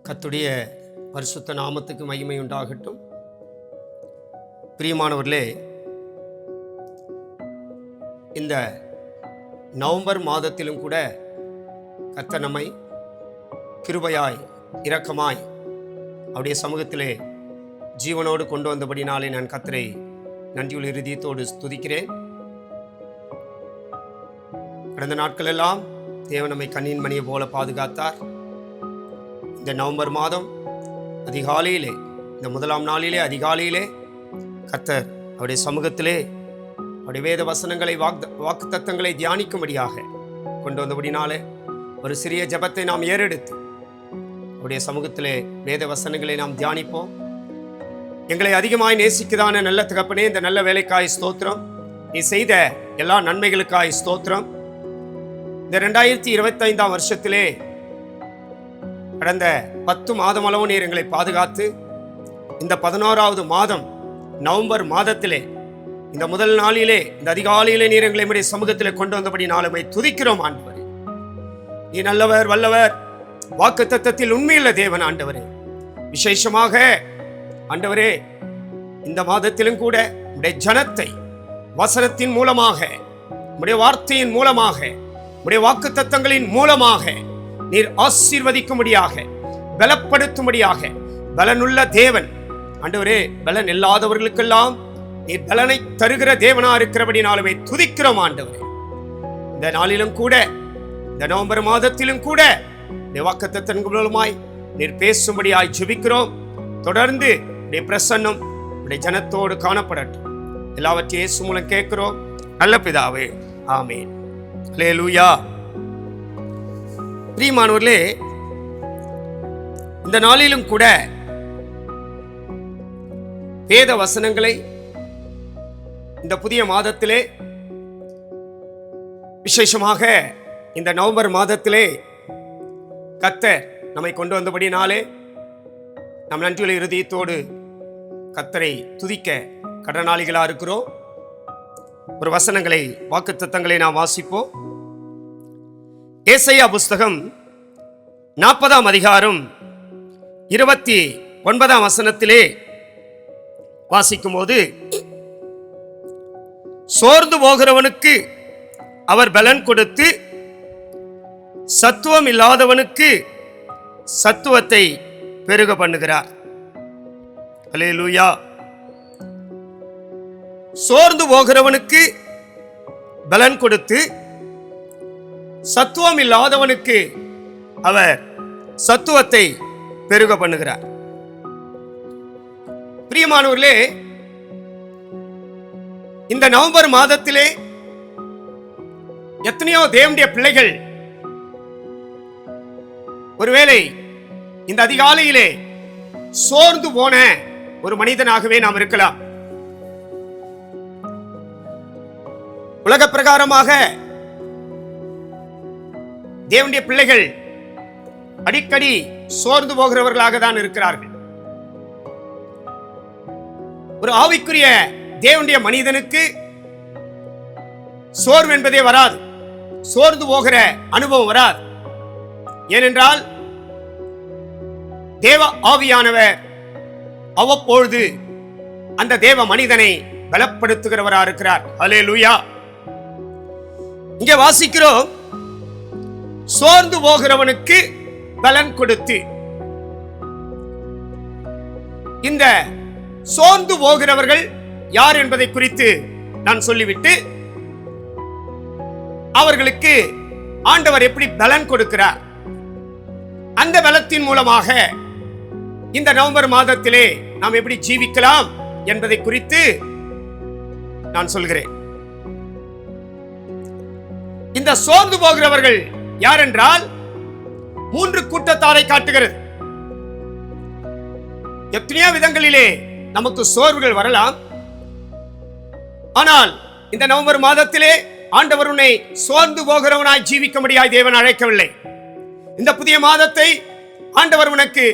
கர்த்தருடைய பரிசுத்த நாமத்துக்கு மகிமை உண்டாகட்டும். பிரியமானவர்களே, இந்த நவம்பர் மாதத்திலும் கூட கர்த்தர் நம்மை கிருபையாய் இரக்கமாய் அவருடைய சமூகத்திலே ஜீவனோடு கொண்டு வந்தபடினாலே நான் கர்த்தரை நன்றியுள்ள இருதயத்தோடு துதிக்கிறேன். கடந்த நாட்களெல்லாம் தேவன் நம்மை கண்ணின் மணியை போல பாதுகாத்தார். இந்த நவம்பர் மாதம் அதிகாலையிலே, இந்த முதலாம் நாளிலே அதிகாலையிலே கர்த்தர் அவருடைய சமூகத்திலே அவருடைய வேத வசனங்களை வாக்கு தத்தங்களை தியானிக்கும்படியாக கொண்டு வந்தபடினாலே ஒரு சிறிய ஜெபத்தை நாம் ஏறெடுத்து அவருடைய சமூகத்திலே வேத வசனங்களை நாம் தியானிப்போம். எங்களை அதிகமாய் நேசிக்குதான நல்ல தகப்பனே, இந்த நல்ல வேலைக்காய் ஸ்தோத்திரம். நீ செய்த எல்லா நன்மைகளுக்காய் ஸ்தோத்திரம். இந்த 2025 வருஷத்திலே கடந்த 10 மாதம் அளவு நீர் எங்களை பாதுகாத்து இந்த 11வது மாதம் நவம்பர் மாதத்திலே இந்த முதல் நாளிலே இந்த அதிகாலையிலே நீர் எங்களை நம்முடைய சமூகத்திலே கொண்டு வந்தபடி நாளுமை துதிக்கிறோம். ஆண்டவரே, நீ நல்லவர், வல்லவர், வாக்குத்தத்தத்தில் உண்மையுள்ள தேவன். ஆண்டவரே, விசேஷமாக ஆண்டவரே, இந்த மாதத்திலும் கூட உடைய ஜனத்தை வசனத்தின் மூலமாக, உடைய வார்த்தையின் மூலமாக, உடைய வாக்குத்தத்தங்களின் மூலமாக நீர் ஆசீர்வதிக்கும்படியாக, பலப்படுத்தும்படியாக, பலனுள்ள தேவன் ஆண்டவரே, பலன் இல்லாதவர்களுக்கெல்லாம் நீர் பலனை தருகிற தேவனா இருக்கிறபடினாலுமே துதிக்கிறோம். ஆண்டவரே, இந்த நாளிலும் கூட, இந்த நவம்பர் மாதத்திலும் கூட வாக்குத்தத்தன் மூலமாய் நீர் பேசும்படியாய் ஜெபிக்கிறோம். தொடர்ந்து உடைய பிரசன்னம் உடைய ஜனத்தோடு காணப்படட்டும். எல்லாவற்றையும் இயேசு மூலம் கேட்கிறோம் நல்ல பிதாவே, ஆமேன். அல்லேலூயா. பிரியமானவர்களே, இந்த நாளிலும் கூட வேத வசனங்களை இந்த புதிய மாதத்திலே, விசேஷமாக இந்த நவம்பர் மாதத்திலே கர்த்தர் நம்மை கொண்டு வந்தபடினாலே நம் நன்றியுள்ள இருதயத்தோடு கர்த்தரை துதிக்க கடனாளிகளா இருக்கிறோம். ஒரு வசனங்களை, வாக்குத்தத்தங்களை நாம் வாசிப்போம். ஏசாயா புஸ்தகம் 40ஆம் அதிகாரம் 29ஆம் வசனத்திலே வாசிக்கும் போது, சோர்ந்து போகிறவனுக்கு அவர் பலன் கொடுத்து சத்துவம் இல்லாதவனுக்கு சத்துவத்தை பெருக பண்ணுகிறார். அல்லேலூயா. சோர்ந்து போகிறவனுக்கு பலன் கொடுத்து சத்துவம் இல்லாதவனுக்கு அவர் சத்துவத்தை பெருக பண்ணுகிறார். பிரியமானவர்களே, இந்த நவம்பர் மாதத்திலே எத்தனையோ தேவனுடைய பிள்ளைகள் ஒருவேளை இந்த அதிகாலையிலே சோர்ந்து போன ஒரு மனிதனாகவே நாம் இருக்கலாம். உலக பிரகாரமாக தேவனுடைய பிள்ளைகள் அடிக்கடி சோர்ந்து போகிறவர்களாக தான் இருக்கிறார்கள். ஒரு ஆவிக்குரிய தேவனுடைய மனிதனுக்கு சோர்வு என்பதே வராது, சோர்ந்து போகிற அனுபவம் வராது. ஏனென்றால் தேவ ஆவியானவர் அவ்வப்பொழுது அந்த தேவ மனிதனை பலப்படுத்துகிறவரா இருக்கிறார். அல்லேலூயா. இங்கே வாசிக்கிறோம், சோர்ந்து போகிறவனுக்கு பலன் கொடுத்து. இந்த சோர்ந்து போகிறவர்கள் யார் என்பதை குறித்து நான் சொல்லிவிட்டு, அவர்களுக்கு ஆண்டவர் எப்படி பலன் கொடுக்கிறார், அந்த பலத்தின் மூலமாக இந்த நவம்பர் மாதத்திலே நாம் எப்படி ஜீவிக்கலாம் என்பதை குறித்து நான் சொல்கிறேன். இந்த சோர்ந்து போகிறவர்கள் யார் என்றால் 3 கூட்டத்தாரை காட்டுகிறது. எத்தனையோ விதங்களிலே நமக்கு சோர்வுகள் வரலாம். ஆனால் இந்த நவம்பர் மாதத்திலே ஆண்டவர் உன்னை சோர்ந்து போகிறவனாய் ஜீவிக்க முடியாய் தேவன் அழைக்கவில்லை. இந்த புதிய மாதத்தை ஆண்டவர் உனக்கு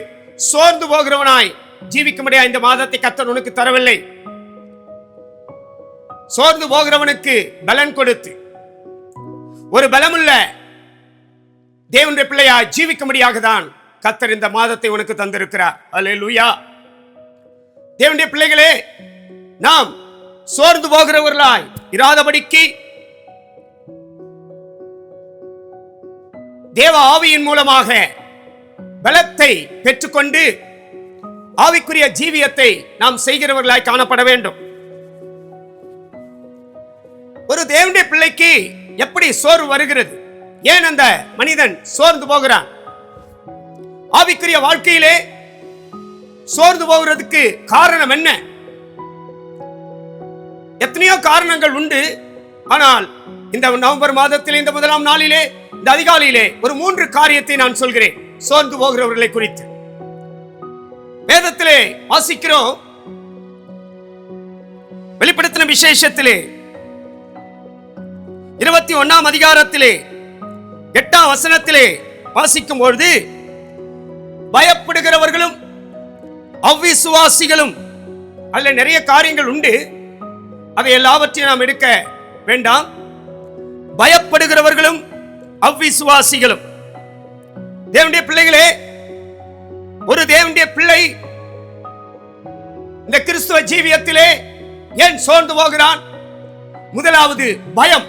சோர்ந்து போகிறவனாய் ஜீவிக்க முடியாய் இந்த மாதத்தை கர்த்தர் உனக்கு தரவில்லை. சோர்ந்து போகிறவனுக்கு பலன் கொடுத்து ஒரு பலமுள்ள தேவனுடைய பிள்ளையா ஜீவிக்கும்படியாக தான் கர்த்தர் இந்த மாதத்தை உனக்கு தந்திருக்கிறார். அல்லேலூயா. தேவனுடைய பிள்ளைகளே, நாம் சோர்ந்து போகிறவர்களாய் இராதபடிக்கு தேவ ஆவியின் மூலமாக பலத்தை பெற்றுக்கொண்டு ஆவிக்குரிய ஜீவியத்தை நாம் செய்கிறவர்களாய் காணப்பட வேண்டும். ஒரு தேவனுடைய பிள்ளைக்கு எப்படி சோர்வு வருகிறது? ஏன் அந்த மனிதன் சோர்ந்து போகிறான்? ஆவிக்குரிய வாழ்க்கையிலே சோர்ந்து போகிறதுக்கு காரணம் என்ன? எத்தனையோ காரணங்கள் உண்டு. ஆனால் இந்த நவம்பர் மாதத்தில் இந்த முதலாம் நாளிலே, இந்த அதிகாலையிலே ஒரு 3 காரியத்தை நான் சொல்கிறேன் சோர்ந்து போகிறவர்களை குறித்து. வேதத்திலே வாசிக்கிறோம். வெளிப்படுத்தின விசேஷத்திலே 21ஆம் அதிகாரத்திலே 8ஆம் வசனத்திலே வாசிக்கும் பொழுது, பயப்படுகிறவர்களும் அவ்விசுவாசிகளும், அதுல நிறைய காரியங்கள் உண்டு, அதை எல்லாவற்றையும் நாம் எடுக்க வேண்டாம். பயப்படுகிறவர்களும் அவ்விசுவாசிகளும். தேவனுடைய பிள்ளைகளே, ஒரு தேவனுடைய பிள்ளை இந்த கிறிஸ்துவ ஜீவியத்திலே ஏன் சோர்ந்து போகிறான்? முதலாவது பயம்.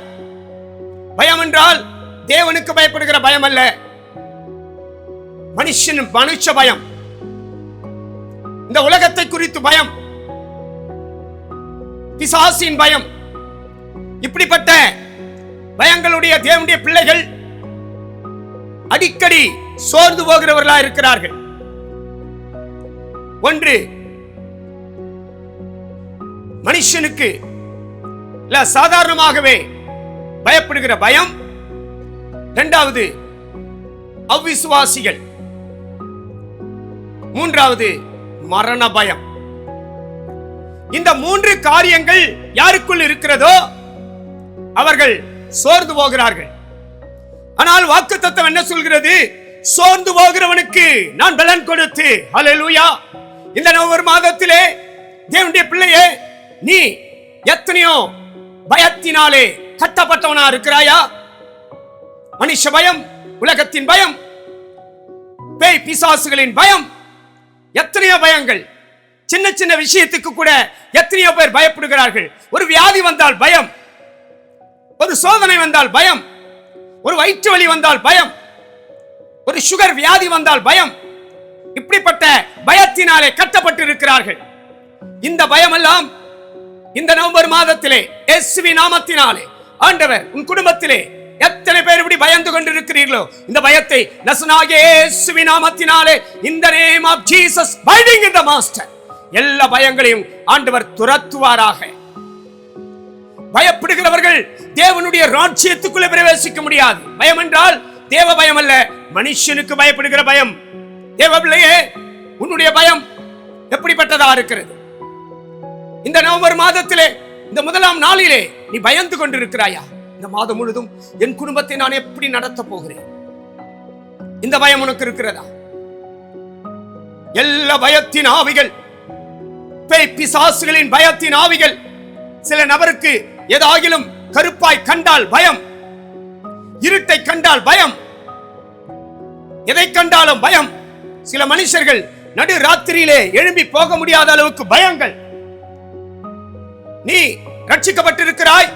பயம் என்றால் தேவனுக்கு பயப்படுகிற பயம் அல்ல, மனுஷ பயம், இந்த உலகத்தை குறித்து பயம், பிசாசின் பயம். இப்படிப்பட்ட பயங்களுடைய தேவனுடைய பிள்ளைகள் அடிக்கடி சோர்ந்து போகிறவர்களா இருக்கிறார்கள். ஒன்று, மனுஷனுக்கு சாதாரணமாகவே பயப்படுகிற பயம். இரண்டாவது அவ்விசுவாசிகள். மூன்றாவது மரண பயம். இந்த 3 காரியங்கள் யாருக்குள் இருக்கிறதோ அவர்கள் சோர்ந்து போகிறார்கள். ஆனால் வாக்குத்தத்தம் என்ன சொல்கிறது? சோர்ந்து போகிறவனுக்கு நான் பலன் கொடுத்து. ஹல்லேலூயா. இந்த நவம்பர் மாதத்திலே தேவனுடைய பிள்ளையே, நீ எத்தனையோ பயத்தினாலே கட்டப்பட்டவனா இருக்கிறாயா? மனுஷ பயம், உலகத்தின் பயம், பேய் பிசாசுகளின் பயம், எத்தனையோ பயங்கள். சின்ன சின்ன விஷயத்துக்கு கூட எத்தனையோ பேர் பயப்படுகிறார்கள். ஒரு வியாதி வந்தால் பயம், ஒரு சோதனை வந்தால் பயம், ஒரு வயிற்று வலி வந்தால் பயம், ஒரு சுகர் வியாதி வந்தால் பயம். இப்படிப்பட்ட பயத்தினாலே கட்டப்பட்டு இருக்கிறார்கள். இந்த பயம் எல்லாம் இந்த நவம்பர் மாதத்திலே இயேசுவின் நாமத்தினாலே ஆண்டவர் உன் குடும்பத்திலே எத்தனை பேர் இப்படி பயந்து கொண்டிருக்கிறீர்களோ, இந்த பயத்தை நசனாகிய இயேசுவின் நாமத்தினாலே, in the name of Jesus, binding in the master, எல்லா பயங்களையும் ஆண்டவர் துரத்துவாராக. பயப்படுகிறவர்கள் தேவனுடைய ராஜ்யத்துக்குள்ளே பிரவேசிக்க முடியாது. பயம் என்றால் தேவ பயம் அல்ல, மனுஷனுக்கு பயப்படுகிற பயம். தேவ பிள்ளையே, உன்னுடைய பயம் எப்படிப்பட்டதா இருக்கிறது? இந்த நவம்பர் மாதத்திலே, இந்த முதலாம் நாளிலே நீ பயந்து கொண்டிருக்கிறாயா? இந்த மாதம் முழுதும் என் குடும்பத்தை நான் எப்படி நடத்த போகிறேன், இந்த பயம் உனக்கு இருக்கிறதா? எல்லா பயத்தின் ஆவிகள், பேய் பிசாசுகளின் பயத்தின் ஆவிகள். சில நபருக்கு ஏதாகிலும் கருப்பாய் கண்டால் பயம், இருட்டை கண்டால் பயம், எதை கண்டாலும் பயம். சில மனுஷர்கள் நடு ராத்திரியிலே எழும்பி போக முடியாத அளவுக்கு பயங்கள். நீ ரட்சிக்கப்பட்டிருக்கிறாய்,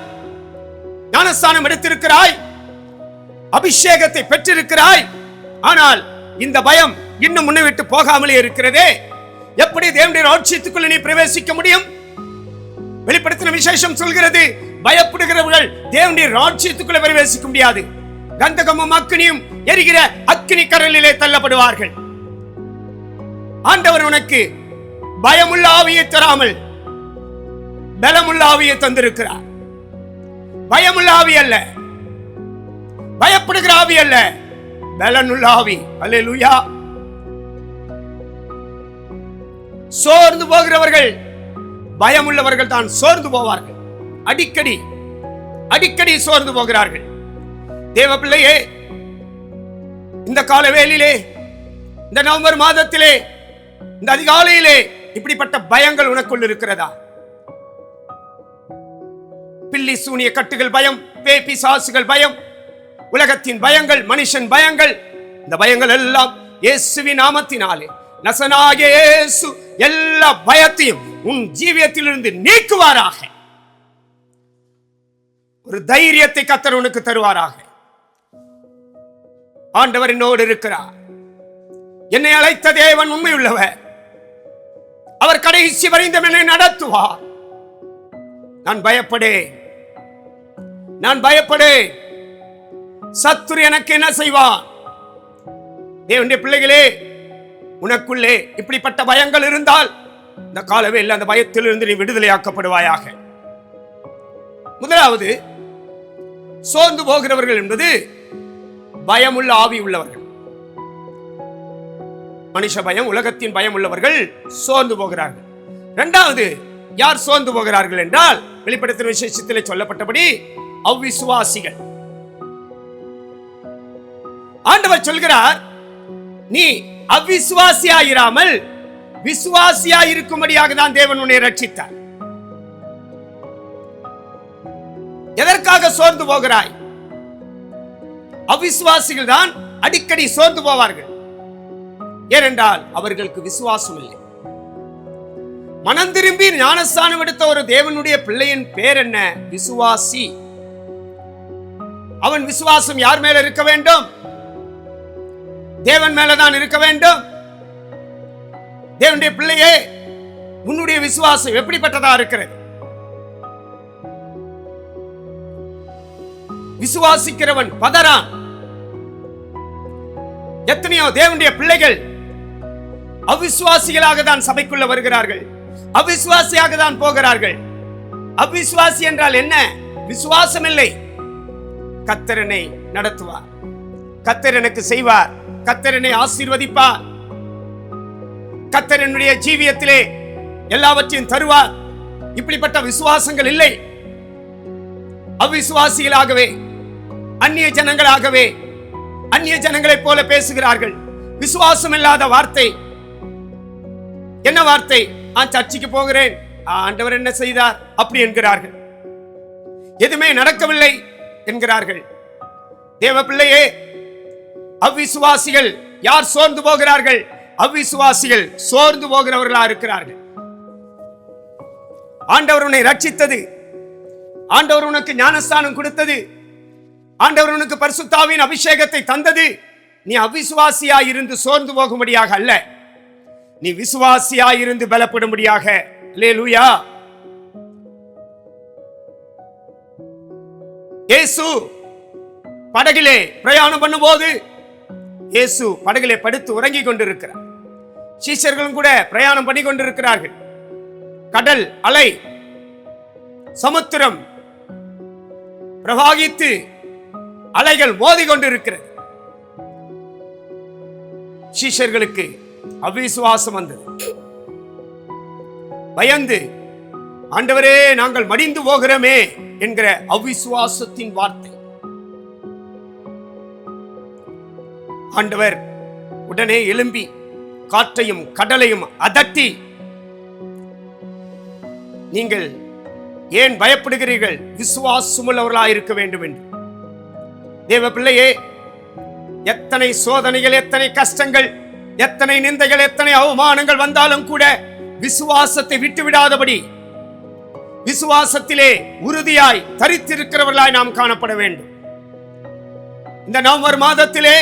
ஞானஸ்தானம் எடுத்திருக்கிறாய், அபிஷேகத்தை பெற்றிருக்கிறாய், ஆனால் இந்த பயம் இன்னும் முன்னை விட்டு போகாமலே இருக்கிறதே. எப்படி தேவனுடைய ராஜ்யத்துக்குள்ள நீ பிரவேசிக்க முடியும்? வெளிப்படுத்தின விசேஷம் சொல்கிறது, பயப்படுகிறவர்கள் தேவனுடைய ராஜ்யத்துக்குள்ள பிரவேசிக்க முடியாது. கந்தகமும் அக்கினியும் எரிகிற அக்கினி கடலிலே தள்ளப்படுவார்கள். ஆண்டவர் உனக்கு பயமுள்ள ஆவியை தராமல் பலமுள்ள ஆவியை தந்திருக்கிறார். பயமுள்ள ஆவி அல்ல, பயப்படுகிற ஆவி அல்ல, பலனுள்ள ஆவி. அல்லேலூயா. சோர்ந்து போகிறவர்கள், பயமுள்ளவர்கள் தான் சோர்ந்து போவார்கள். அடிக்கடி அடிக்கடி சோர்ந்து போகிறார்கள். தேவ பிள்ளையே, இந்த காலவேளையிலே, இந்த நவம்பர் மாதத்திலே, இந்த அதிகாலையிலே இப்படிப்பட்ட பயங்கள் உனக்குள் இருக்கிறதா? பில்லி சூனிய கட்டுகள் பயம், பேய் பிசாசுகள் பயம், உலகத்தின் பயங்கள், மனுஷன் பயங்கள். இந்த பயங்கள் எல்லாம் இயேசுவின் நாமத்தினாலே நசனாகிய இயேசு எல்லா பயத்தையும் உன் ஜீவியத்திலிருந்து நீக்குவாராக. ஒரு தைரியத்தை கர்த்தர் உனக்கு தருவாராக. ஆண்டவர் என்னோடு இருக்கிறார். என்னை அழைத்த தேவன் உண்மையுள்ளவர். அவர் கடைசி வரைந்தும் என்னை நடத்துவார். நான் பயப்படேன். சத்துரு எனக்கு என்ன செய்வான்? தேவனுடைய பிள்ளைகளே, உனக்குள்ளே இப்படிப்பட்ட பயங்கள் இருந்தால் இந்த காலவேளையில் அந்த பயத்திலிருந்து நீ விடுதலையாக்கப்படுவாயாக. முதலாவது, சோர்ந்து போகிறவர்கள் என்பது பயமுள்ள ஆவி உள்ளவர்கள். மனுஷ பயம், உலகத்தின் பயம் உள்ளவர்கள் சோர்ந்து போகிறார்கள். இரண்டாவது, யார் சோர்ந்து போகிறார்கள் என்றால், வெளிப்படுத்தின விசேஷத்திலே சொல்லப்பட்டபடி அவ்விசுவாசிகள். ஆண்டவர் சொல்கிறார், நீ அவ்விசுவாசியாயிராமல் விசுவாசியாயிருக்கும்படியாக தான் தேவன் உன்னை ரட்சித்தார். எதற்காக சோர்ந்து போகிறாய்? அவிசுவாசிகள் தான் அடிக்கடி சோர்ந்து போவார்கள். ஏனென்றால் அவர்களுக்கு விசுவாசம் இல்லை. மனம் திரும்பி ஞானஸ்தானம் எடுத்த ஒரு தேவனுடைய பிள்ளையின் பேர் என்ன? விசுவாசி. அவன் விசுவாசம் யார் மேல இருக்க வேண்டும்? தேவன் மேலதான் இருக்க வேண்டும். தேவனுடைய பிள்ளையே, உன்னுடைய விசுவாசம் எப்படிப்பட்டதா இருக்கிறது? விசுவாசிக்கிறவன் பதறான். எத்தனையோ தேவனுடைய பிள்ளைகள் அவிசுவாசிகளாக தான் சபைக்குள்ள வருகிறார்கள், அவிசுவாசியாக தான் போகிறார்கள். அவிசுவாசி என்றால் என்ன? விசுவாசம் இல்லை. கர்த்தர் என்னை நடத்துவார், கர்த்தர் எனக்கு செய்வார், கர்த்தர் என்னை ஆசீர்வதிப்பார், கர்த்தர் என்னுடைய ஜீவியத்திலே எல்லாவற்றையும் தருவார். இப்படிப்பட்ட விசுவாசங்கள் இல்லை. அவிசுவாசிகளாகவே, அந்நிய ஜனங்களாகவே, அந்நிய ஜனங்களைப் போல பேசுகிறார்கள். விசுவாசம் இல்லாத வார்த்தை. என்ன வார்த்தை? சர்ச்சைக்கு போகிறேன், ஆண்டவர் என்ன செய்தார் அப்படி என்கிறார்கள். எதுவுமே நடக்கவில்லை என்கிறார்கள். தேவ பிள்ளையே, அவ்விசுவாசிகள் யார் சோர்ந்து போகிறார்கள்? அவ்விசுவாசிகள் சோர்ந்து போகிறவர்களா இருக்கிறார்கள். ஆண்டவர் உன்னை ரட்சித்தது, ஆண்டவர் உனக்கு ஞானஸ்தானம் கொடுத்தது, ஆண்டவர் உனக்கு பரிசுத்த ஆவியின் அபிஷேகத்தை தந்தது. நீ அவிசுவாசியாயிருந்து சோர்ந்து போகும்படியாக அல்ல, நீ விசுவாசியாயிருந்து பலப்படும்படியாக. அல்லேலூயா. இயேசு படகிலே பிரயாணம் பண்ணும்போது, இயேசு படகிலே படுத்து உறங்கிக் கொண்டிருக்கிறார். சீஷர்களும் கூட பிரயாணம் பண்ணி கொண்டிருக்கிறார்கள். கடல் அலை, சமுத்திரம் பிரவாகித்து அலைகள் மோதி கொண்டிருக்கிறது. சீஷர்களுக்கு அவிசுவாசம் வந்தது. பயந்து, ஆண்டவரே நாங்கள் மடிந்து போகிறோமே என்கிற அவிசுவாசத்தின் வார்த்தை. ஆண்டவர் உடனே எழும்பி காற்றையும் கடலையும் அதட்டி, நீங்கள் ஏன் பயப்படுகிறீர்கள்? விசுவாசமுள்ளவர்களாக இருக்க வேண்டும் என்று. தேவ பிள்ளையே, எத்தனை சோதனைகள், எத்தனை கஷ்டங்கள், எத்தனை நிந்தைகள், எத்தனை அவமானங்கள் வந்தாலும் கூட விசுவாசத்தை விட்டுவிடாதபடி விசுவாசத்திலே உறுதியாய் தரித்திருக்கிறவர்களாய் நாம் காணப்பட வேண்டும். இந்த நவம்பர் மாதத்திலே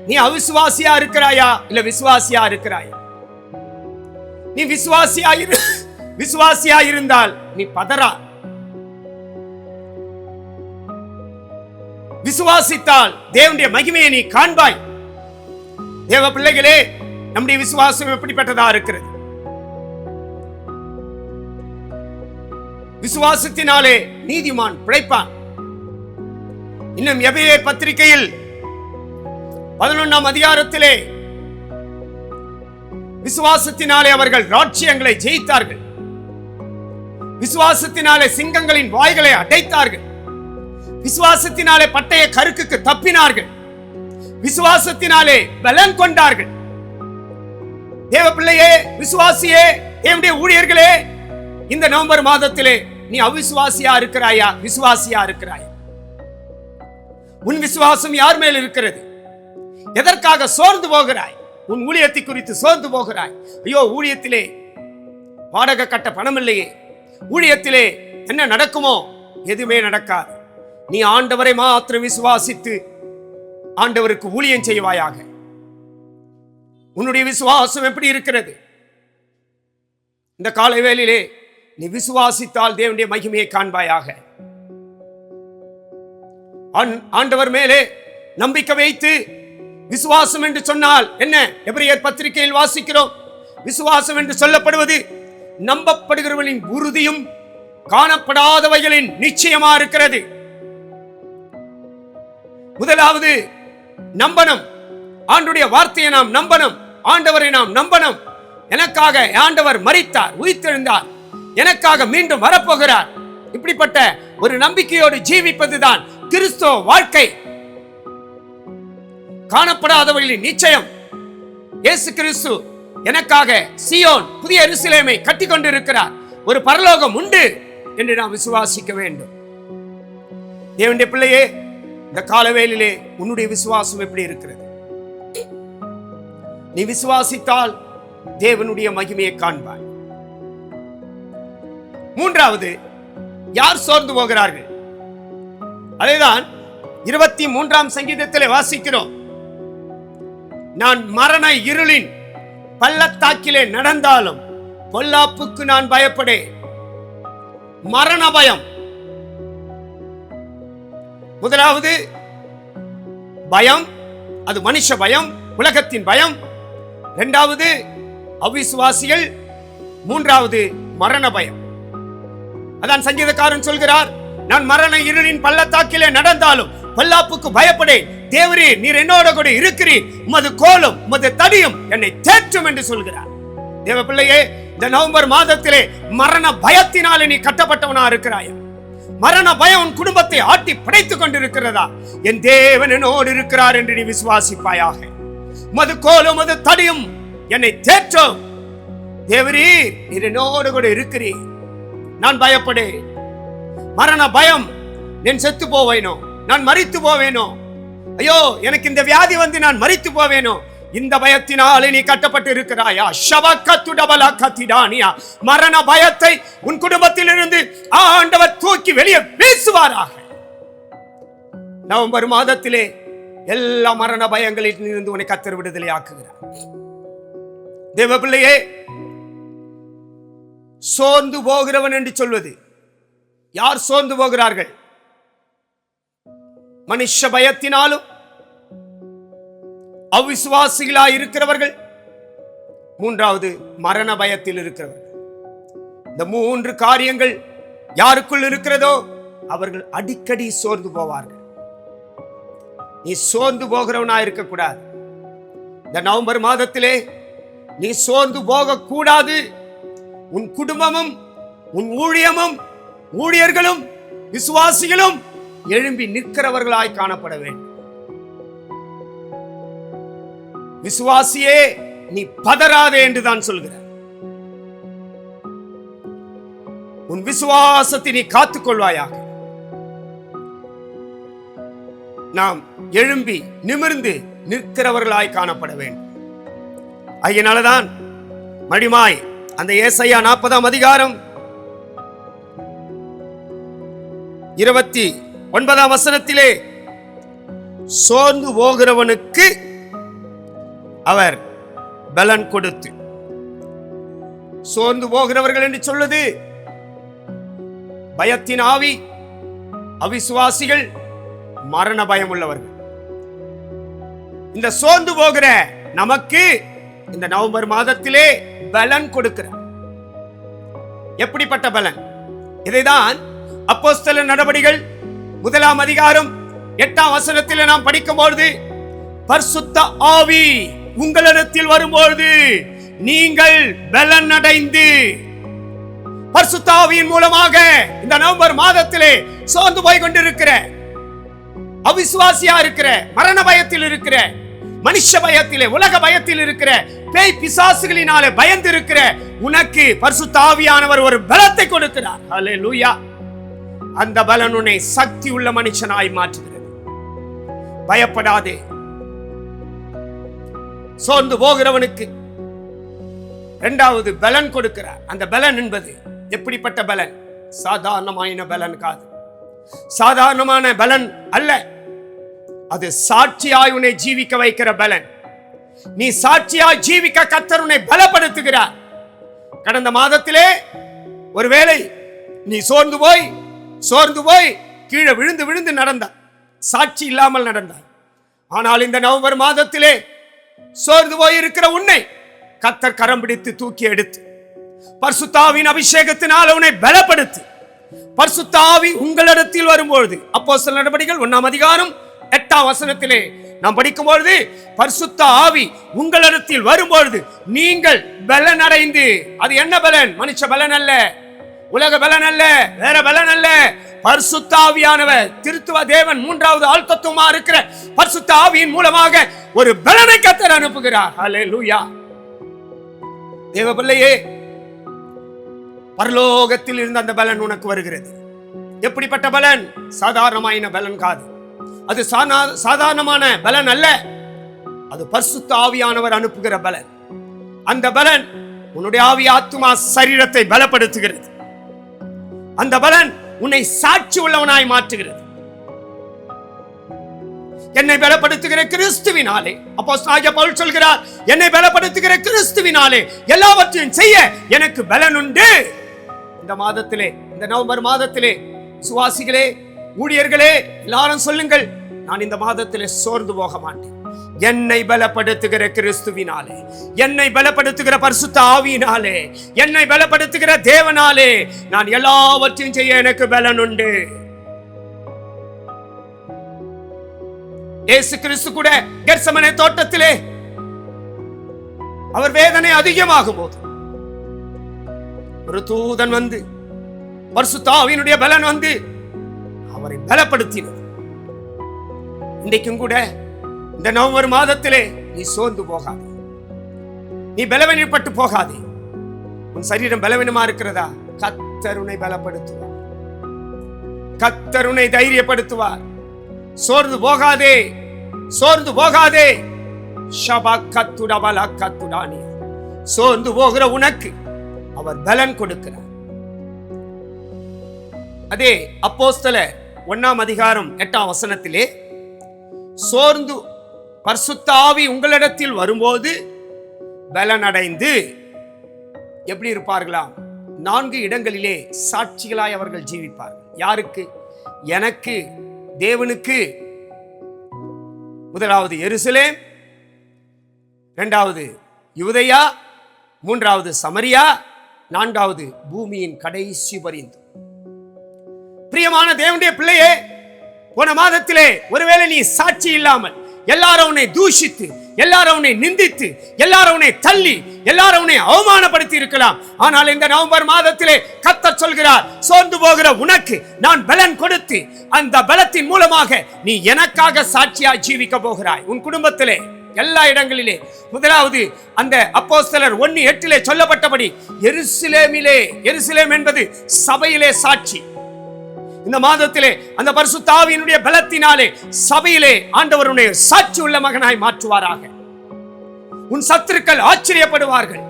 நீ அவிசுவாசியா இருக்கிறாயா இல்ல விசுவாசியா இருக்கிறாயா? நீ விசுவாசியா இருந்தால் நீ பதறா. விசுவாசித்தால் தேவனுடைய மகிமையை நீ காண்பாய். தேவ பிள்ளைகளே, நம்முடைய விசுவாசம் எப்படிப்பட்டதா இருக்கிறது? விசுவாசத்தினாலே நீதிமான் பிழைப்பான். இன்னும் எபிரேயர் பத்திரிகையில் 11ஆம் அதிகாரத்திலே விசுவாசத்தினாலே அவர்கள் ராஜ்யங்களை ஜெயித்தார்கள், விசுவாசத்தினாலே சிங்கங்களின் வாய்களை அடைத்தார்கள், விசுவாசத்தினாலே பட்டய கருக்குக்கு தப்பினார்கள், விசுவாசத்தினாலே பலன் கொண்டார்கள். தேவ பிள்ளையே, விசுவாசியே, தேவனுடைய ஊழியர்களே, இந்த நவம்பர் மாதத்திலே நீ அவிசுவாசியா இருக்கிறாயா விசுவாசியா இருக்கிறாயா? உன் விசுவாசம் யார் மேல் இருக்கிறது? எதற்காக சோர்ந்து போகிறாய்? உன் ஊழியத்தை குறித்து சோர்ந்து போகிறாய். ஐயோ, ஊழியத்திலே வாடகை கட்ட பணம் இல்லையே, ஊழியத்திலே என்ன நடக்குமோ? எதுவுமே நடக்காது. நீ ஆண்டவரை மாத்திரம் விசுவாசித்து ஆண்டவருக்கு ஊழியம் செய்வாயாக. உன்னுடைய விசுவாசம் எப்படி இருக்கிறது? இந்த காலை வேளையிலே நீ விசுவாசித்தால் தேவனுடைய மகிமையை காண்பாயாக. ஆண்டவர் மேலே நம்பிக்கை வைத்து விசுவாசம் என்று சொன்னால் என்ன? எபிரேயர் பத்திரிகையில் வாசிக்கிறோம், விசுவாசம் என்று சொல்லப்படுவது நம்பப்படுகிறவர்களின் உறுதியும் காணப்படாதவைகளின் நிச்சயமா இருக்கிறது. முதலாவது நம்பணும், ஆண்டவருடைய வார்த்தையை நாம் நம்பணும், ஆண்டவரை நாம் நம்பணும். எனக்காக ஆண்டவர் மரித்தார், உயிர்த்தெழுந்தார், எனக்காக மீண்டும் வரப்போகிறார். இப்படிப்பட்ட ஒரு நம்பிக்கையோடு ஜீவிப்பதுதான் கிறிஸ்துவ வாழ்க்கை. காணப்படாதவர்களின் நிச்சயம். இயேசு கிறிஸ்து எனக்காக சீயோன் புதிய எருசலேமை கட்டி கொண்டிருக்கிறார், ஒரு பரலோகம் உண்டு என்று நாம் விசுவாசிக்க வேண்டும். தேவனுடைய பிள்ளையே, இந்த காலவேளையிலே உன்னுடைய விசுவாசம் எப்படி இருக்கிறது? நீ விசுவாசித்தால் தேவனுடைய மகிமையை காண்பாய். மூன்றாவது, யார் சோர்ந்து போகிறார்கள்? அதேதான் 23ஆம் சங்கீதத்திலே வாசிக்கிறோம். நான் மரண இருளின் பள்ளத்தாக்கிலே நடந்தாலும் பொல்லாப்புக்கு நான் பயப்படேன். மரண பயம். முதலாவது பயம், அது மனுஷ பயம், உலகத்தின் பயம். இரண்டாவது அவிசுவாசிகள். மூன்றாவது மரண பயம். அதான் சங்கீதக்காரன் சொல்கிறார், நான் மரண இருளின் பள்ளத்தாக்கிலே நடந்தாலும் பொல்லாப்புக்கு பயப்படேன். தேவரே, நீர் என்னோட கூட இருக்கிறீர், உமது கோலும் உமது தடியும் என்னை தேற்றும் என்று சொல்கிறார். தேவ பிள்ளையே, இந்த நவம்பர் மாதத்திலே மரண பயத்தினாலே நீ கட்டப்பட்டவனா இருக்கிறாயா? மரண பயம் உன் குடும்பத்தை ஆட்டி படைத்துக் கொண்டிருக்கிறதா? என் தேவன் என்னோடு இருக்கிறார் என்று நீ விசுவாசிப்பாயாக. உமது கோலும் உமது தடியும் என்னை தேற்றும். தேவரே, நீர் என்னோடு கூட இருக்கிறீர், நான் பயப்படேன். மரண பயம், நான் செத்து போவேனோ, நான் மரித்து போவேனோ, ஐயோ எனக்கு இந்த வியாதி வந்து நான் மரித்து போவேனோ, இந்த பயத்தினாலே நீ கட்டப்பட்டு இருக்கிறாயா? மரண பயத்தை உன் குடும்பத்தில் இருந்து ஆண்டவர் தூக்கி வெளியே வீசுவாராக. நவம்பர் மாதத்திலே எல்லா மரண பயங்களில் இருந்து உன்னை கர்த்தர் விடுதலை ஆக்குகிறார். தேவ பிள்ளையே, சோர்ந்து போகிறவன் என்று சொல்வது யார்? சோர்ந்து போகிறார்கள் மனுஷ பயத்தினாலும் அவிசுவாசிகளாய் இருக்கிறவர்கள். மூன்றாவது மரண பயத்தில் இருக்கிறவர்கள். இந்த மூன்று காரியங்கள் யாருக்குள் இருக்கிறதோ அவர்கள் அடிக்கடி சோர்ந்து போவார்கள். நீ சோர்ந்து போகிறவனா இருக்கக்கூடாது. இந்த நவம்பர் மாதத்திலே நீ சோர்ந்து போக கூடாது. உன் குடும்பமும் உன் ஊழியமும் ஊழியர்களும் விசுவாசிகளும் எழும்பி நிற்கிறவர்களாய் காணப்பட வேண்டும். விசுவாசியே, நீ பதறாதே என்றுதான் சொல்கிறார். உன் விசுவாசத்தை நீ காத்துக் கொள்வாயாக. நாம் எழும்பி நிமிர்ந்து நிற்கிறவர்களாய் காணப்பட வேண்டும். அதனாலதான் மடிமாய் அந்த ஏசாயா 40ஆம் அதிகாரம் 29ஆம் வசனத்திலே சோர்ந்து போகிறவனுக்கு அவர் பலன் கொடுத்து. சோர்ந்து போகிறவர்கள் என்று சொல்வது பயத்தின் ஆவி, அவிசுவாசிகள், மரண பயம் உள்ளவர்கள். இந்த சோர்ந்து போகிற நமக்கு இந்த நவம்பர் மாதத்திலே பலன் கொடுக்கிறார். எப்படிப்பட்ட பலன்? இதைதான் அப்போஸ்தலர் நடபடிகள் 1ஆம் அதிகாரம் 8ஆம் வசனத்தில் நாம் படிக்கும்போது, பரிசுத்த ஆவி உங்களிடத்தில் வரும்போது நீங்கள் பலன் அடைந்து. பரிசுத்த ஆவியின் மூலமாக இந்த நவம்பர் மாதத்திலே சோர்ந்து போய் கொண்டிருக்கிற, அவிசுவாசியா இருக்கிற, மரண பயத்தில் இருக்கிற, மனுஷ பயத்திலே, உலக பயத்தில் இருக்கிற, பேய் பிசாசுகளினாலே பயந்து இருக்கிற உனக்கு பரிசுத்த ஆவியானவர் ஒரு பலத்தை கொடுக்கிறார். ஹல்லேலூயா. அந்த பலன் உன்னை சக்தி உள்ள மனுஷனாய் மாற்றுகிறது. பயப்படாதே. சோர்ந்து போகிறவனுக்கு இரண்டாவது பலன் கொடுக்கிறார். அந்த பலன் என்பது எப்படிப்பட்ட பலன்? சாதாரணமான பலன் காது, சாதாரணமான பலன் அல்ல. அது சாட்சியாய் உன்னை ஜீவிக்க வைக்கிற பலன். நீ சாட்சியாய் ஜீவிக்க கர்த்தர் உன்னை பலப்படுத்துகிறார். கடந்த மாதத்திலே ஒருவேளை நீ சோர்ந்து போய் கீழே விழுந்து விழுந்து நடந்தாய், சாட்சி இல்லாமல் நடந்தாய். ஆனால் இந்த நவம்பர் மாதத்திலே சோர்ந்து போய் இருக்கிற உன்னை கர்த்தர் கரம் பிடித்து தூக்கி எடுத்து பரிசுத்த ஆவியின் அபிஷேகத்தினால் உன்னை பலப்படுத்தி, பரிசுத்த ஆவி உங்களிடத்தில் வரும்பொழுது, அப்போஸ்தலர் நடபடிகள் 1 அதிகாரம் 8 நாம் படிக்கும் பொழுது, பரிசுத்த ஆவி உங்களிடத்தில் வரும்பொழுது நீங்கள் பலன் அடைந்து, அது என்ன பலன்? மனுஷ பலன் அல்ல, உலக பலன் அல்ல, வேற பலன் அல்ல. பரிசுத்த ஆவியானவர், திருத்துவ தேவன், 3வது ஆழ்த்தத்துவமா இருக்கிற பரிசுத்த ஆவியின் மூலமாக ஒரு பலனை கர்த்தர் அனுப்புகிறார். ஹல்லேலூயா. தேவ பிள்ளையே, பரலோகத்தில் இருந்த அந்த பலன் உனக்கு வருகிறது. எப்படிப்பட்ட பலன்? சாதாரணமான பலன் காது, அது சாதாரணமான பலன் அல்ல. அது பரிசுத்த ஆவியானவர் அனுப்புகிற பலன். அந்த பலன் உன்னுடைய ஆவி, ஆத்துமா, சரீரத்தை பலப்படுத்துகிறது. அந்த பலன் உன்னை சாட்சி உள்ளவனாய் மாற்றுகிறது. என்னை பலப்படுத்துகிற கிறிஸ்துவினாலே, அப்போஸ்தலனாகிய பவுல் சொல்கிறார், என்னை பலப்படுத்துகிற கிறிஸ்துவினாலே எல்லாவற்றையும் செய்ய எனக்கு பலன் உண்டு. இந்த மாதத்திலே, இந்த நவம்பர் மாதத்திலே, சுவாசிகளே, ஊழியர்களே, எல்லாரும் சொல்லுங்கள், நான் இந்த மாதத்திலே சோர்ந்து போக மாட்டேன். என்னை பலப்படுத்துகிற கிறிஸ்துவினாலே, என்னை பலப்படுத்துகிற பரிசுத்த ஆவியினாலே, என்னை பலப்படுத்துகிற தேவனாலே நான் எல்லாவற்றையும் செய்ய எனக்கு பலன் உண்டு. இயேசு கிறிஸ்து கூட கெத்செமனே தோட்டத்திலே அவர் வேதனை அதிகமாகும் போது ஒரு தூதன் வந்து, பரிசுத்த ஆவியினுடைய பலன் வந்து அவரை பலப்படுத்தினது. இன்றைக்கும் கூட இந்த நவம்பர் மாதத்திலே நீ சோர்ந்து போகாதே, நீ பலவீனப்பட்டு போகாதே. உன் சரீரம் பலவீனமா இருக்கிறதா? கர்த்தர் உன்னை பலப்படுத்துவார், கர்த்தர் உன்னை தைரியப்படுத்துவார். சோர்ந்து போகாதே, சோர்ந்து போகாதே. சோர்ந்து போகிற உனக்கு அவர் பலன் கொடுக்கிறார். அதே அப்போஸ்தலர் 1 அதிகாரம் 8 சோர்ந்து பரிசுத்த ஆவி உங்களிடத்தில் வரும்போது பலன் அடைந்து எப்படி இருப்பார்களாம்? 4 இடங்களிலே சாட்சிகளாய் அவர்கள் ஜீவிப்பார்கள். யாருக்கு? எனக்கு, தேவனுக்கு. முதலாவது எருசலேம், 2வது யூதேயா, 3வது சமரியா, 4வது பூமியின் கடைசி பரியந்தம். பிரியமான தேவனுடைய பிள்ளையே, போன மாதத்திலே ஒருவேளை நீ சாட்சி இல்லாமல் எல்லாரும் உன்னை தூஷித்து, எல்லாரும் உன்னை நிந்தித்து, எல்லாரும் உன்னை தள்ளி, எல்லாரும் உன்னை அவமானப்படுத்தி இருக்கலாம். ஆனால் இந்த நவம்பர் மாதத்திலே கர்த்தர் சொல்கிறார், சோர்ந்து போகிற உனக்கு நான் பலன் கொடுத்து, அந்த பலத்தின் மூலமாக நீ எனக்காக சாட்சியாய் ஜீவிக்க போகிறாய். உன் குடும்பத்திலே, எல்லா இடங்களிலே. முதலாவது அந்த அப்போஸ்தலர் 1:8 சொல்லப்பட்டபடி எருசலேமிலே, எருசலேம் என்பது சபையிலே சாட்சி. இந்த மாதத்திலே அந்த பரிசுத்த ஆவியினுடைய பலத்தினாலே சபையிலே ஆண்டவர் உன்னை சாட்சி உள்ள மகனாய் மாற்றுவாராக. உன் சத்துருக்கள் ஆச்சரியப்படுவார்கள்.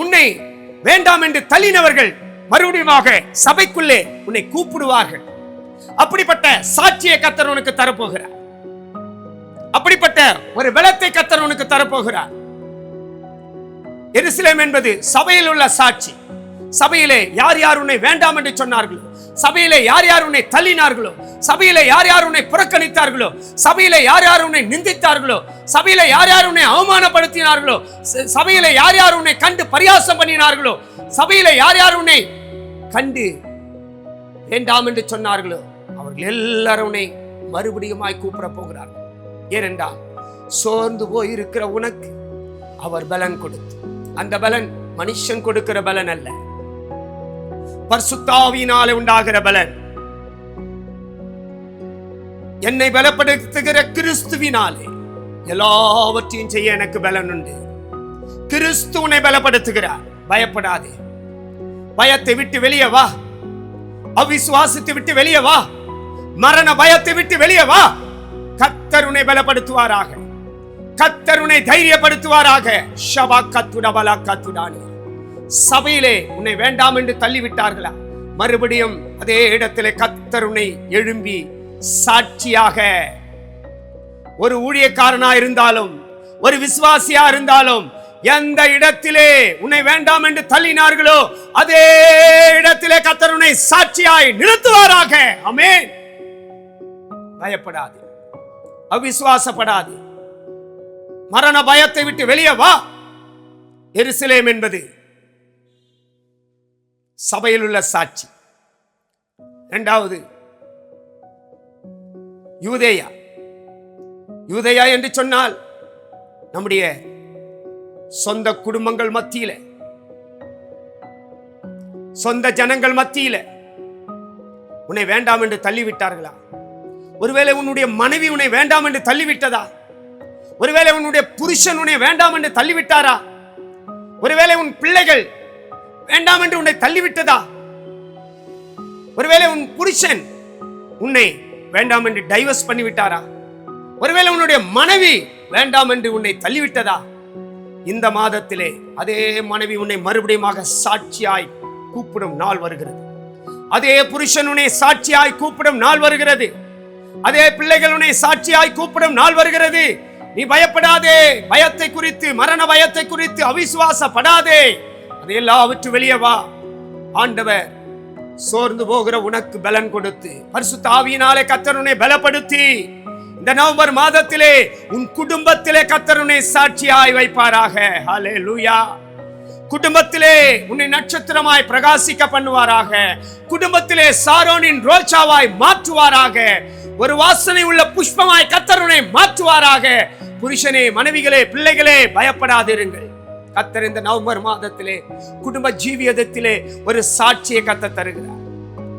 உன்னை வேண்டாம் என்று தள்ளினவர்கள் மறுபடியும் சபைக்குள்ளே உன்னை கூப்பிடுவார்கள். அப்படிப்பட்ட சாட்சியை கர்த்தர் உனக்கு தரப்போகிறார். அப்படிப்பட்ட ஒரு பலத்தை கர்த்தர் உனக்கு தரப்போகிறார். எருசலேம் என்பது சபையில் உள்ள சாட்சி. சபையிலே யார் யார் உன்னை வேண்டாம் என்று சொன்னார்களோ, சபையிலே யார் யார் உன்னை தள்ளினார்களோ, சபையிலே யார் யார் உன்னை புறக்கணித்தார்களோ, சபையிலே யார் யார் உன்னை நிந்தித்தார்களோ, சபையிலே யார் யார் உன்னை அவமானப்படுத்தினார்களோ, சபையிலே யார் யார் உன்னை கண்டு பரியாசம் பண்ணினார்களோ, சபையிலே யார் யார் உன்னை கண்டு வேண்டாம் என்று சொன்னார்களோ, அவர்கள் எல்லாரும் உன்னை மறுபடியுமாய் கூப்பிட போகிறார்கள். ஏனென்றால் சோர்ந்து போயிருக்கிற உனக்கு அவர் பலன் கொடுத்து, அந்த பலன் மனுஷன் கொடுக்கிற பலன் அல்ல, பரிசுத்த ஆவியினாலே உண்டாகிற பலன். என்னை பலப்படுத்துகிற கிறிஸ்துவினாலே எல்லாவற்றையும் செய்ய எனக்கு பலன் உண்டு. கிறிஸ்து உன்னை பலப்படுத்துகிறார். பயப்படாதே. பயத்தை விட்டு வெளியே வா. அவிசுவாசத்தை விட்டு வெளியே வா. மரண பயத்தை விட்டு வெளியே வா. கர்த்தர் உன்னை பலப்படுத்துவாராக. கர்த்தர் உன்னை தைரியப்படுத்துவாராக. ஷபா கத்துடபலா கத்துடானே. சபையிலே உன்னை வேண்டாம் என்று தள்ளிவிட்டார்களா? மறுபடியும் அதே இடத்திலே கர்த்தர் உன்னை எழும்பி சாட்சியாக, ஒரு ஊழியக்காரனா இருந்தாலும் ஒரு விசுவாசியா இருந்தாலும், எந்த இடத்திலே உன்னை வேண்டாம் என்று தள்ளினார்களோ அதே இடத்திலே கர்த்தர் உன்னை சாட்சியாய் நிறுத்துவாராக. ஆமென். பயப்படாது, அவிசுவாசப்படாது, மரண பயத்தை விட்டு வெளியே வா. எருசலேம் என்பது சபையில் உள்ள சாட்சி. இரண்டாவது யூதேயா. யூதேயா என்று சொன்னால் நம்முடைய சொந்த குடும்பங்கள் மத்தியில, சொந்த ஜனங்கள் மத்தியில உன்னை வேண்டாம் என்று தள்ளிவிட்டார்களா? ஒருவேளை உன்னுடைய மனைவி உன்னை வேண்டாம் என்று தள்ளிவிட்டதா? ஒருவேளை உன்னுடைய புருஷன் உன்னை வேண்டாம் என்று தள்ளிவிட்டாரா? ஒருவேளை உன் பிள்ளைகள் வேண்டாம் என்று உன்னை தள்ளிவிட்டதா? ஒருவேளை உன் புருஷன் உன்னை வேண்டாம் என்று டைவர்ஸ் பண்ணிவிட்டாரா? ஒருவேளை உன்னுடைய மனைவி வேண்டாம் என்று உன்னை தள்ளிவிட்டதா? இந்த மாதத்திலே அதே மனைவி உன்னை மறுபடியும் சாட்சியாய் கூப்பிடும் நாள் வருகிறது. அதே புருஷன் உன்னை சாட்சியாய் கூப்பிடும் நாள் வருகிறது. அதே பிள்ளைகள் உன்னை சாட்சியாய் கூப்பிடும் நாள் வருகிறது. நீ பயப்படாதே. பயத்தை குறித்து, மரண பயத்தை குறித்து அவிசுவாசப்படாதே. அதையெல்லாம் வெளியே வா. ஆண்டவர் சோர்ந்து போகிற உனக்கு பலன் கொடுத்து, பரிசுத்த ஆவியினாலே கர்த்தர் உன்னை பலப்படுத்தி, இந்த நவம்பர் மாதத்திலே உன் குடும்பத்திலே கர்த்தர் உன்னை சாட்சியாய் வைப்பாராக. ஹல்லேலூயா. குடும்பத்திலே உன்னை நட்சத்திரமாய் பிரகாசிக்க பண்ணுவாராக. குடும்பத்திலே சாரோனின் ரோஜாவாய் மாற்றுவாராக. ஒரு வாசனை உள்ள புஷ்பமாய் கர்த்தர் உன்னை மாற்றுவாராக. புருஷனே, மனைவிகளே, பிள்ளைகளே, பயப்படாதிருங்கள். கர்த்தர் இந்த நவம்பர் மாதத்திலே குடும்ப ஜீவியத்திலே ஒரு சாட்சியை கர்த்தர் தருகிறார்.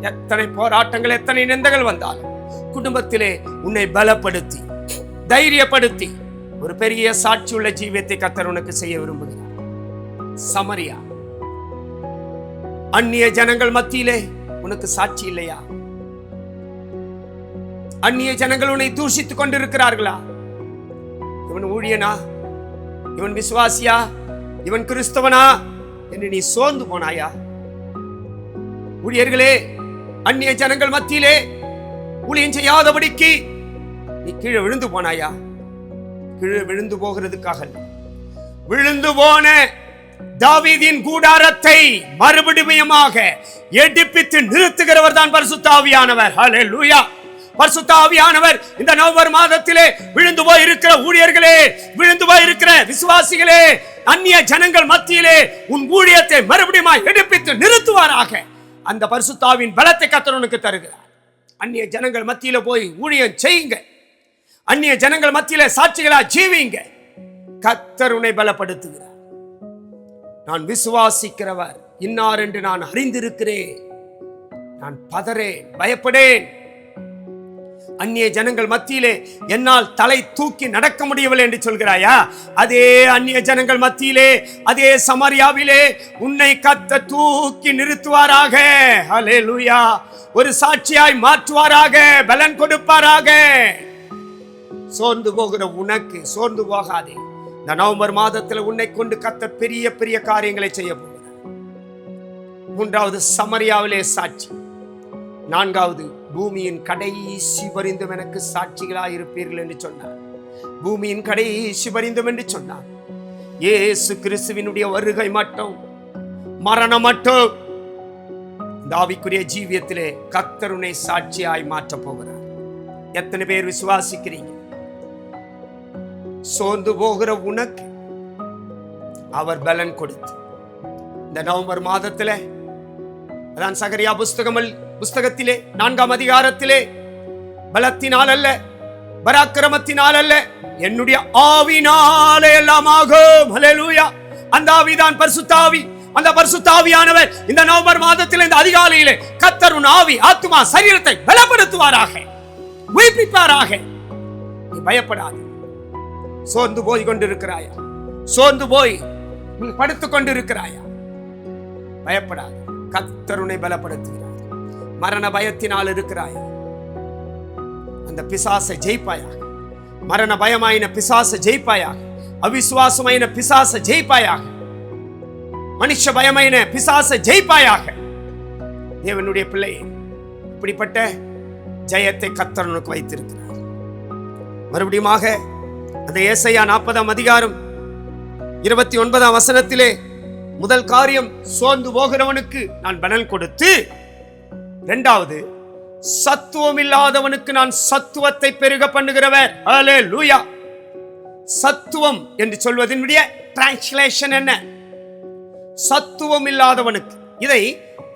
எத்தனை போராட்டங்கள், எத்தனை நிந்தைகள் வந்தாலும் குடும்பத்திலே உன்னை பலப்படுத்தி, தைரியப்படுத்தி ஒரு பெரிய சாட்சி உள்ள ஜீவியத்தை கர்த்தர் உனக்கு செய்ய விரும்புகிறார். சமரியா. அந்நிய ஜனங்கள் மத்தியிலே உனக்கு சாட்சி இல்லையா? அந்நிய ஜனங்கள் உன்னை தூஷித்துக் கொண்டிருக்கிறார்களா? இவன் ஊழியனா, இவன் விசுவாசியா, இவன் கிறிஸ்தவனா என்று நீ சோர்ந்து போனாயா? ஊழியர்களே, அந்நிய ஜனங்கள் மத்தியிலே ஊழியம் செய்யாதபடிக்கு நீ கீழே விழுந்து போனாயா? கீழே விழுந்து போகிறதுக்காக, விழுந்து போன தாவீதின் கூடாரத்தை மறுபடியுமாக எடுப்பித்து நிறுத்துகிறவர் தான் பரிசுத்த ஆவியானவர். ஹல்லேலூயா. பரிசுத்த ஆவியானவர் இந்த நவம்பர் மாதத்திலே விழுந்து போய் இருக்கிற ஊழியர்களே, விழுந்து போய் இருக்கிற விசுவாசிகளே, அந்நிய ஜனங்கள் மத்தியிலே உன் ஊழியத்தை மறுபடியும் எடுப்பித்து நிறுத்துவாராக. அந்த பரிசுத்த ஆவியின் பலத்தை கர்த்தர் உனக்கு தருகிறார். அந்நிய ஜனங்கள் மத்தியில போய் ஊழியம் செய்யுங்க. அந்நிய ஜனங்கள் மத்தியில சாட்சிகளா ஜீவிங்க. கர்த்தர் உன்னை பலப்படுத்துகிறார். நான் விசுவாசிக்கிறவர் இன்னார் என்று நான் அறிந்திருக்கிறேன். நான் பதறேன், பயப்படேன். அந்நிய ஜனங்கள் மத்தியிலே என்னால் தலை தூக்கி நடக்க முடியவில்லை என்று சொல்கிறாயா? அதே அந்நிய ஜனங்கள் மத்தியிலே, அதே சமரியாவிலே உன்னை கர்த்தர் தூக்கி நிறுத்துவாராக. ஹல்லேலூயா. ஒரு சாட்சியாய் மாற்றுவாராக, பலன் கொடுப்பாராக. சோர்ந்து போகிற உனக்கு சோர்ந்து போகாதே. இந்த நவம்பர் மாதத்தில் உன்னை கொண்டு கர்த்தர் பெரிய பெரிய காரியங்களை செய்ய போகிறார். மூன்றாவது சமரியாவிலே சாட்சி. நான்காவது, பூமியின் கடைசி பரிந்தும் எனக்கு சாட்சிகளாய் இருப்பீர்கள் என்று சொன்னார். பூமியின் கடைசி பரிந்தும் என்று சொன்னார். இயேசு கிறிஸ்துவினுடைய வருகை மட்டும், மரணம் மட்டும் இந்த ஆவிக்குரிய ஜீவியத்திலே கர்த்தர் உன்னை சாட்சியாய் மாற்ற போகிறார். எத்தனை பேர் விசுவாசிக்கிறீங்க? சோர்ந்து போகிற உனக்கு அவர் பலன் கொடுத்து இந்த நவம்பர் மாதத்திலே, அதான் சகரியா புஸ்தகத்திலே 4ஆம் அதிகாரத்திலே, பலத்தினால் அல்ல, பராக்கிரமத்தினால் அல்ல, என்னுடைய ஆவினாலே எல்லாம் ஆகும். ஹல்லேலூயா. அந்த ஆவிதான் பரிசுத்த ஆவி. அந்த பரிசுத்த ஆவியானவர் இந்த நவம்பர் மாதத்தில் இந்த அதிகாலையிலே கர்த்தர் உன் ஆவி, ஆத்துமா, சரீரத்தை பலப்படுத்துவாராக, உயிர்ப்பிப்பாராக. நீ பயப்படாது. சோர்ந்து போய் கொண்டிருக்கிறாயா? சோர்ந்து போய் நீ படுத்துக் கொண்டிருக்கிறாயா? பயப்படாது. கர்த்தர் உன்னை பலப்படுத்துகிறார். மரண பயத்தினால் இருக்கிறாயா? அந்த பிசாசை ஜெயிப்பாயாக. மரண பயமாயின பிசாச ஜெயிப்பாயாக, அவிசுவாசమైన பிசாச ஜெயிப்பாயாக, மனுஷ பயమైన பிசாச ஜெயிப்பாயாக. தேவனுடைய பிள்ளையே, இப்படிப்பட்ட ஜெயத்தை கர்த்தர் உனக்கு வைத்திருக்கிறார். மறுபடியுமாக அந்த ஏசாயா 40ஆம் அதிகாரம் 29ஆம் வசனத்திலே முதல் காரியம், சோர்ந்து போகிறவனுக்கு நான் பலன் கொடுத்து, இரண்டாவது, சத்துவம் இல்லாதவனுக்கு நான் சத்துவத்தை பெருக பண்ணுகிறவர். ஹல்லேலூயா. சத்துவம் என்று சொல்வதனுடைய டிரான்ஸ்லேஷன் என்ன? சத்துவம் இல்லாதவனுக்கு. இதை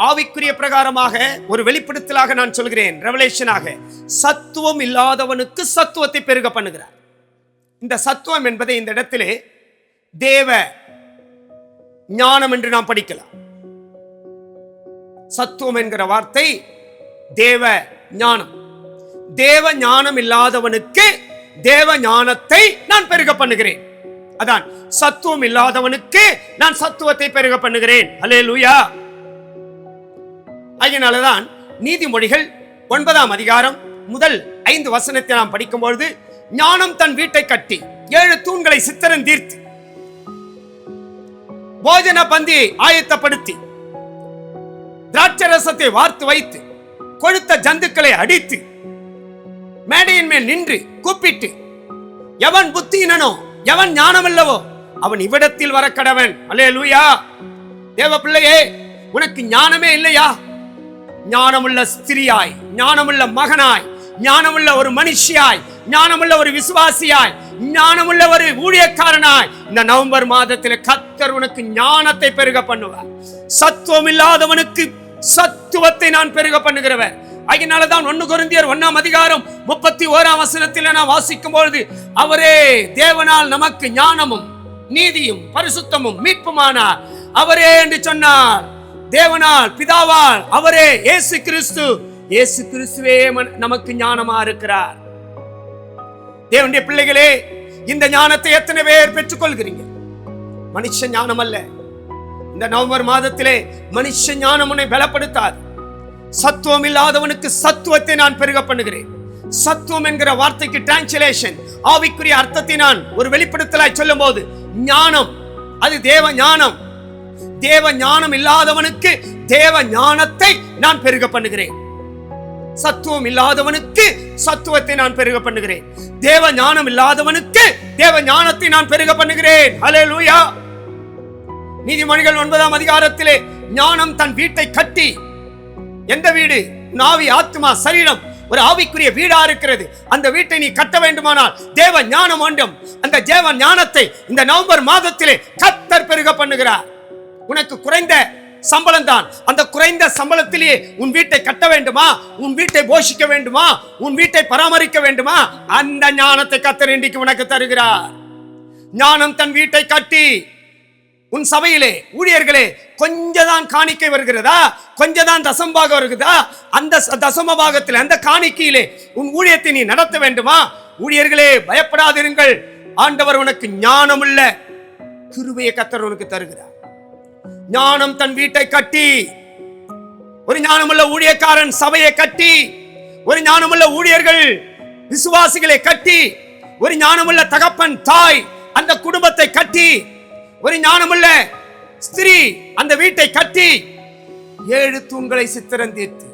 ஆவிக்குரிய பிரகாரமாக ஒரு வெளிப்படுத்தலாக நான் சொல்கிறேன், ரெவலேஷனாக. சத்துவம் இல்லாதவனுக்கு சத்துவத்தை பெருக பண்ணுகிறார். இந்த சத்துவம் என்பதை இந்த இடத்திலே தேவ ஞானம் என்று நாம் படிக்கலாம். சத்துவம் என்கிற வார்த்தை தேவ ஞானம். தேவ ஞானம் இல்லாதவனுக்கு தேவ ஞானத்தை நான் பெருக பண்ணுகிறேன். அதான் சத்துவம் இல்லாதவனுக்கு நான் சத்துவத்தை பெருக பண்ணுகிறேன். ஹல்லேலூயா. அதனாலதான் நீதிமொழிகள் 9ஆம் அதிகாரம் முதல் 5 வசனத்தை நாம் படிக்கும்பொழுது, ஞானம் தன் வீட்டை கட்டி 7 தூண்களை சித்திரம் தீர்த்து, போஜன பந்தியை ஆயத்தப்படுத்தி, திராட்சரசத்தை வார்த்து வைத்து, கொழுத்த ஜந்துக்களை அடித்து, மேடையின் மேல் நின்று கூப்பிட்டு, எவன் புத்தியினனோ, எவன் ஞானமல்லவோ அவன் இவ்விடத்தில் வர கடவன். அல்லேலூயா. தேவ பிள்ளையே, உனக்கு ஞானமே இல்லையா? ஞானமுள்ள ஸ்திரியாய், ஞானமுள்ள மகனாய், ஞானமுள்ள ஒரு மனுஷியாய், ஞானமுள்ள ஒரு விசுவாசியாய், ஞானமுள்ள ஒரு ஊழியக்காரனாய் இந்த நவம்பர் மாதத்தில் கர்த்தர் உனக்கு ஞானத்தை பெருக பண்ணுவார். சத்துவம் இல்லாதவனுக்கு சத்துவத்தை நான் பெருக பண்ணுகிறவர். அதனாலதான் 1 கொரிந்தியர் 1ஆம் அதிகாரம் 31ஆம் வசனத்தில் நான் வாசிக்கும் பொழுது, அவரே தேவனால் நமக்கு ஞானமும் நீதியும் பரிசுத்தமும் மீட்புமானார். அவரே என்று சொன்னார். தேவனால், பிதாவால், அவரே இயேசு கிறிஸ்து. இயேசு கிறிஸ்துவே நமக்கு ஞானமா இருக்கிறார். தேவனுடைய பிள்ளைகளே, இந்த ஞானத்தை எத்தனை பேர் பெற்றுக் கொள்கிறீங்க? மனுஷ ஞானம் அல்ல. இந்த நவம்பர் மாதத்திலே மனுஷ ஞானம் உன்னை பலப்படுத்தாது. சத்துவம் இல்லாதவனுக்கு சத்துவத்தை நான் பெருக பண்ணுகிறேன். சத்துவம் என்கிற வார்த்தைக்கு டிரான்ஸ்லேஷன், ஆவிக்குரிய அர்த்தத்தை நான் ஒரு வெளிப்படுத்தலாய் சொல்லும் போது, ஞானம் அது தேவ ஞானம். தேவ ஞானம் இல்லாதவனுக்கு தேவ ஞானத்தை நான் பெருக பண்ணுகிறேன். சத்துவம் இல்லாதவனுக்கு சத்துவத்தை நான் பெருக பண்ணுகிறேன். தேவ ஞானம் இல்லாதவனுக்கு தேவ ஞானத்தை நான் பெருக பண்ணுகிறேன். ஹல்லேலூயா. நீதிமொழிகள் 9ஆம் அதிகாரத்திலே ஞானம் தன் வீட்டை கட்டி, எந்த வீடு? நாவி, ஆத்மா, சரீரம் ஒரு ஆவிக்குரிய வீடா இருக்கிறது. அந்த வீட்டை நீ கட்ட வேண்டுமானால் தேவ ஞானம் வேண்டும். அந்த தேவ ஞானத்தை இந்த நவம்பர் மாதத்திலே கர்த்தர் பெருக பண்ணுகிறார். உனக்கு குறைந்த சம்பளம் தான். அந்த குறைந்த சம்பளத்திலேயே உன் வீட்டை கட்ட வேண்டுமா? உன் வீட்டை போஷிக்க வேண்டுமா? உன் வீட்டை பராமரிக்க வேண்டுமா? அந்த ஞானத்தை கர்த்தர் இன்றைக்கு உனக்கு தருகிறார். ஞானம் தன் வீட்டை கட்டி. உன் சபையிலே ஊழியர்களே, கொஞ்சம் தான் காணிக்கை வருகிறதா? கொஞ்சம் தான் தசமபாகம் வருகிறதா? அந்த தசம பாகத்தில், அந்த காணிக்கையிலே உன் ஊழியத்தை நீ நடத்த வேண்டுமா? ஊழியர்களே, பயப்படாதிருங்கள். ஆண்டவர் உனக்கு ஞானமுள்ள கிருபையை கர்த்தர் உனக்கு தருகிறார். ஞானம் தன் வீட்டை கட்டி. ஒரு ஞானமுள்ள ஊழியக்காரன் சபையை கட்டி, ஒரு ஞானமுள்ள ஊழியர்கள் விசுவாசிகளை கட்டி, ஒரு ஞானமுள்ள தகப்பன் தாய் அந்த குடும்பத்தை கட்டி, ஒரு ஞானமுள்ள ஸ்திரீ அந்த வீட்டை கட்டி, 7 தூண்களை சித்திரம் தீர்த்து,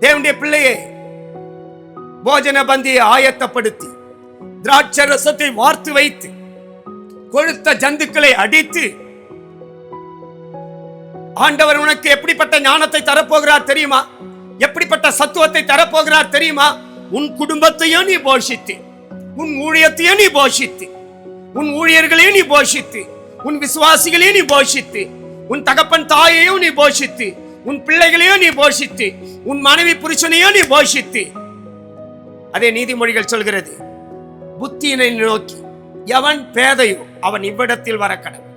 தேவனுடைய பிள்ளையே, போஜன பந்தியை ஆயத்தப்படுத்தி, திராட்சை ரசத்தை வார்த்து வைத்து, கொழுத்த ஜந்துக்களை அடித்து, ஆண்டவர் உனக்கு எப்படிப்பட்ட ஞானத்தை தரப்போகிறார் தெரியுமா? எப்படிப்பட்ட சத்துவத்தை தரப்போகிறார் தெரியுமா? உன் குடும்பத்தையும் நீ போஷித்து, உன் ஊழியத்தையும் நீ போஷித்து, உன் ஊழியர்களையும் நீ போஷித்து, உன் விசுவாசிகளையும் நீ போஷித்து, உன் தகப்பன் தாயையும் நீ போஷித்து, உன் பிள்ளைகளையும் நீ போஷித்து, உன் மனைவி புருஷனையும் நீ போஷித்து. அதே நீதிமொழிகள் சொல்கிறது, புத்தியினை நோக்கி எவன் பேதையோ அவன் இவ்விடத்தில் வர கடவுள்.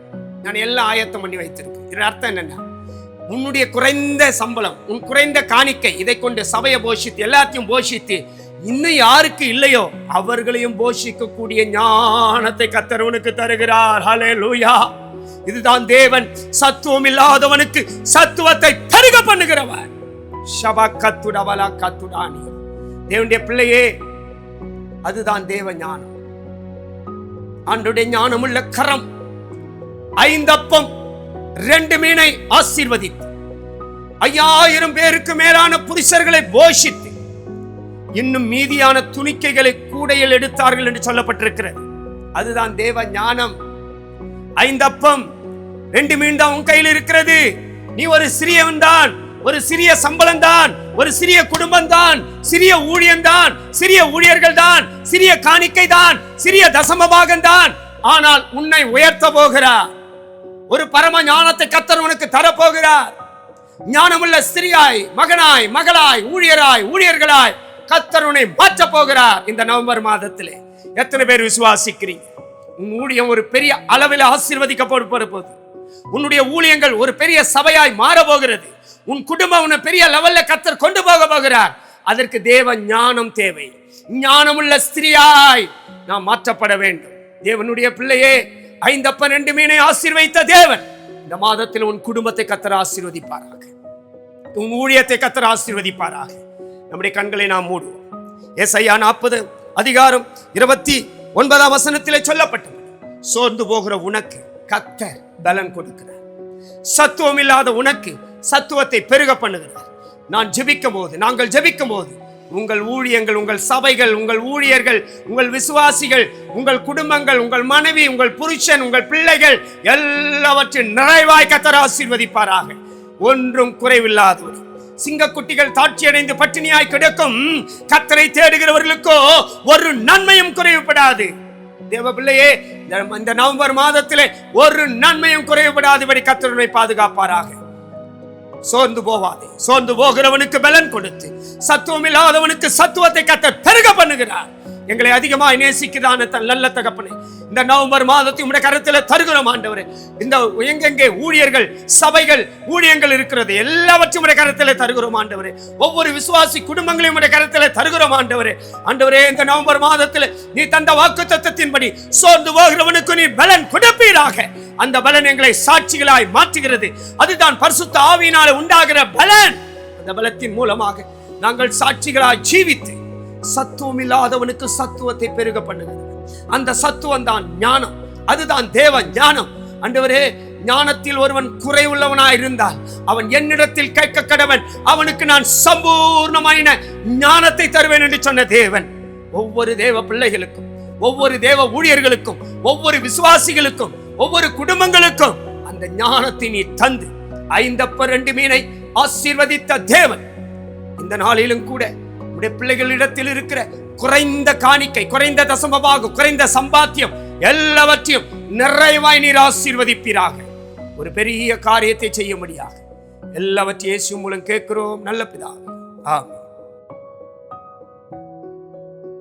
நான் எல்லாம் ஆயத்தம் பண்ணி வைத்திருக்கேன். இதன் அர்த்தம் என்னன்னா, உன்னுடைய குறைந்த சம்பளம், உன் குறைந்த காணிக்கை, இதை கொண்டு சபையை போஷித்து, எல்லாத்தையும் போஷித்து, இன்னும் யாருக்கு இல்லையோ அவர்களையும் போஷிக்கக்கூடிய ஞானத்தை கர்த்தர் உனக்கு தருகிறார். ஹல்லேலூயா. இதுதான் தேவன் சத்துவம் இல்லாதவனுக்கு சத்துவத்தை பெருக பண்ணுகிறவர். ஷபா கத்துடவலா கத்துடானி. தேவனுடைய பிள்ளையே, அதுதான் தேவ ஞானம். ஆண்டவருடைய ஞானமுள்ள கரம் 5 அப்பம் 2 மீனை ஆசீர்வதித்து 5000 பேருக்கு மேலான புருஷர்களை போஷித்து இன்னும் மீதியான துணிக்கைகளை கூடையில் எடுத்தார்கள் என்று சொல்லப்பட்டிருக்கிறது. அதுதான் தேவ ஞானம். 5 அப்பம் 2 மீன் தான் உன் கையில் இருக்கிறது. நீ ஒரு சிறியவன் தான், ஒரு சிறிய சம்பளம் தான், ஒரு சிறிய குடும்பம் தான், சிறிய ஊழியம் தான், சிறிய ஊழியர்கள் தான், சிறிய காணிக்கை தான், சிறிய தசமபாகம் தான். ஆனால் உன்னை உயர்த்த போகிறார். ஒரு பரம ஞானத்தை கர்த்தர் உனக்கு தரப்போகிறார். ஞானமுள்ள ஸ்திரியாய், மகனாய், மகளாய், ஊழியராய், ஊழியர்களாய் கர்த்தர் உன்னை மாற்ற போகிறார். இந்த நவம்பர் மாதத்திலே எத்தனை பேர் விசுவாசிக்கிறீங்க? உன் ஊழியம் ஒரு பெரிய அளவில் ஆசீர்வதிக்கப்பட போகுது. உன்னுடைய ஊழியங்கள் ஒரு பெரிய சபையாய் மாற போகிறது. உன் குடும்பம் உன்னை பெரிய லெவல்ல கர்த்தர் கொண்டு போக போகிறார். அதற்கு தேவ ஞானம் தேவை. ஞானமுள்ள ஸ்திரியாய் நாம் மாற்றப்பட வேண்டும். தேவனுடைய பிள்ளையே, 5 அப்பம் 2 மீனை ஆசீர்வதித்த தேவன் இந்த மாதத்தில் உன் குடும்பத்தை கர்த்தர் ஆசீர்வதிப்பாராக. உன் ஊழியத்தை கர்த்தர் ஆசீர்வதிப்பாராக. நம்முடைய கண்களை நாம் மூடுவோம். ஏசாயா 40 அதிகாரம் 29ஆம் வசனத்திலே சொல்லப்பட்டது, சோர்ந்து போகிற உனக்கு கர்த்தர் பலன் கொடுக்கிறார். சத்துவம் இல்லாத உனக்கு சத்துவத்தை பெருக பண்ணுகிறார். நாங்கள் ஜெபிக்கும் போது உங்கள் ஊழியங்கள், உங்கள் சபைகள், உங்கள் ஊழியர்கள், உங்கள் விசுவாசிகள், உங்கள் குடும்பங்கள், உங்கள் மனைவி, உங்கள் புருஷன், உங்கள் பிள்ளைகள் எல்லாவற்றையும் நிறைவாய் கர்த்தர் ஆசீர்வதிப்பாராக. ஒன்றும் குறைவில்லாதவர். சிங்கக்குட்டிகள் தாட்சியடைந்து பட்டினியாய் கிடக்கும் கர்த்தரை தேடுகிறவர்களுக்கோ ஒரு நன்மையும் குறைவுபடாது. தேவ பிள்ளையே, இந்த நவம்பர் மாதத்திலே ஒரு நன்மையும் குறைவுபடாதபடி கர்த்தரை பாதுகாப்பாராக. சோர்ந்து போவாதே. சோர்ந்து போகிறவனுக்கு பலன் கொடுத்து சத்துவம் இல்லாதவனுக்கு சத்துவத்தை கர்த்தர் பெருக பண்ணுகிறார். எங்களை அதிகமாய் நேசிக்கிறான தன் நல்ல தகப்பனே, இந்த நவம்பர் மாதத்தை உம்முடைய கரத்தில் தருகிறோம் ஆண்டவரே. இந்த எங்கெங்கே ஊழியர்கள், சபைகள், ஊழியங்கள் இருக்கிறது எல்லாவற்றையும் உம்முடைய கரத்தில் தருகிறோம் ஆண்டவரே. ஒவ்வொரு விசுவாசி குடும்பங்களையும் உம்முடைய கரத்தில் தருகிறோம் ஆண்டவரே. ஆண்டவரே, இந்த நவம்பர் மாதத்தில் நீ தந்த வாக்குத்தத்தத்தின்படி சோர்ந்து போகிறவனுக்கு நீ பலன் கொடுப்பீராக. அந்த பலன் எங்களை சாட்சிகளாய் மாற்றுகிறது. அதுதான் பரிசுத்த ஆவியினாலே உண்டாகிற பலன். அந்த பலத்தின் மூலமாக நாங்கள் சாட்சிகளாய் ஜீவித்து சத்துவம் இல்லாதவனுக்கு சத்துவத்தை பெருக பண்ணுகிறது. அந்த சத்துவம் தான் ஞானம். அதுதான் தேவ ஞானம். ஆண்டவரே, ஞானத்தில் ஒருவன் குறைவுள்ளவனாய் இருந்தால் அவன் என்னிடத்தில் கேட்க கடவன், அவனுக்கு நான் சம்பூர்ணமான ஞானத்தை தருவேன் என்று சொன்ன தேவன் ஒவ்வொரு தேவ பிள்ளைகளுக்கும், ஒவ்வொரு தேவ ஊழியர்களுக்கும், ஒவ்வொரு விசுவாசிகளுக்கும், ஒவ்வொரு குடும்பங்களுக்கும் அந்த ஞானத்தை நீ தந்து 5 அப்பம் 2 மீனை ஆசீர்வதித்த தேவன் இந்த நாளிலும் கூட உடைய பிள்ளைகளிடத்தில் இருக்கிற குறைந்த காணிக்கை, குறைந்த தசமபாகம், குறைந்த சம்பாத்தியம் எல்லாவற்றையும் நிறைவாய் நீர் ஆசீர்வதிப்பீராக. ஒரு பெரிய காரியத்தை செய்ய முடியாது. எல்லாவற்றையும் இயேசு மூலம் கேட்கிறோம் நல்ல பிதாவே. ஆமென்.